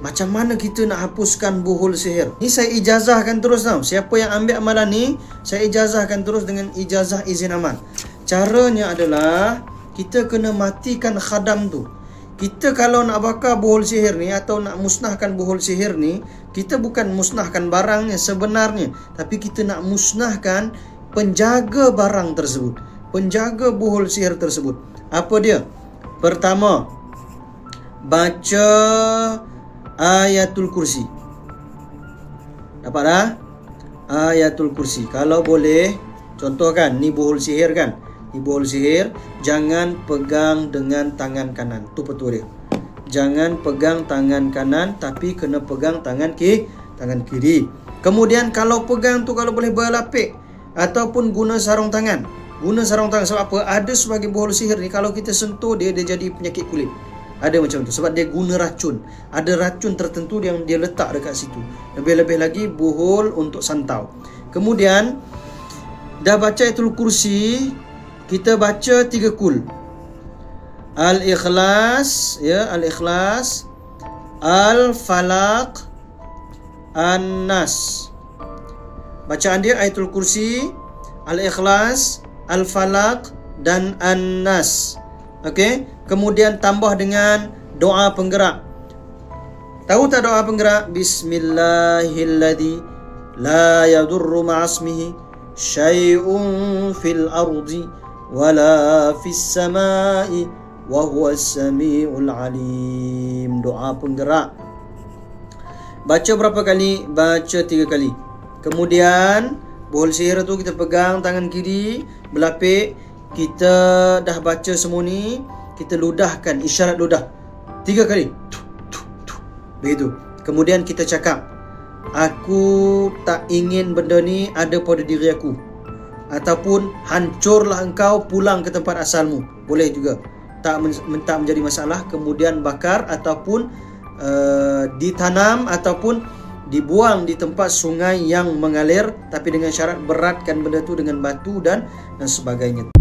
Macam mana kita nak hapuskan buhul sihir? Ni saya ijazahkan terus tau. Siapa yang ambil amalan ni, saya ijazahkan terus dengan ijazah izin amal. Caranya adalah kita kena matikan khadam tu. Kita kalau nak bakar buhul sihir ni atau nak musnahkan buhul sihir ni, kita bukan musnahkan barangnya sebenarnya, tapi kita nak musnahkan penjaga barang tersebut, penjaga buhul sihir tersebut. Apa dia? Pertama, baca Ayatul Kursi. Dapat dah? Ayatul Kursi. Kalau boleh, contoh kan, ni buhul sihir kan. Ni buhul sihir, jangan pegang dengan tangan kanan. Tu petua dia. Jangan pegang tangan kanan, tapi kena pegang tangan kiri. Kemudian kalau pegang tu, kalau boleh berlapik ataupun guna sarung tangan. Guna sarung tangan. Sebab apa? Ada sebagai buhul sihir ni, kalau kita sentuh dia, dia jadi penyakit kulit. Ada macam tu. Sebab dia guna racun. Ada racun tertentu yang dia letak dekat situ. Lebih-lebih lagi buhul untuk santau. Kemudian dah baca Ayatul Kursi, kita baca 3 kul. Al-Ikhlas, ya, Al-Ikhlas, Al-Falaq, An-Nas. Bacaan dia Ayatul Kursi, Al-Ikhlas, Al-Falaq dan An-Nas. Okey, kemudian tambah dengan doa penggerak. Tahu tak doa penggerak? Bismillahilladzi la yadurru ma'asmihi syai'un fil ardi wala fis samai wa huwas samiul alim. Doa penggerak. Baca berapa kali? Baca 3 kali. Kemudian buhul sihir tu kita pegang tangan kiri, berlapik. Kita dah baca semua ni, kita ludahkan isyarat ludah 3 kali. Begitu. Kemudian kita cakap, aku tak ingin benda ni ada pada diri aku. Ataupun hancurlah engkau, pulang ke tempat asalmu. Boleh juga. Tak menjadi masalah. Kemudian bakar ataupun ditanam ataupun dibuang di tempat sungai yang mengalir, tapi dengan syarat beratkan benda tu dengan batu dan sebagainya.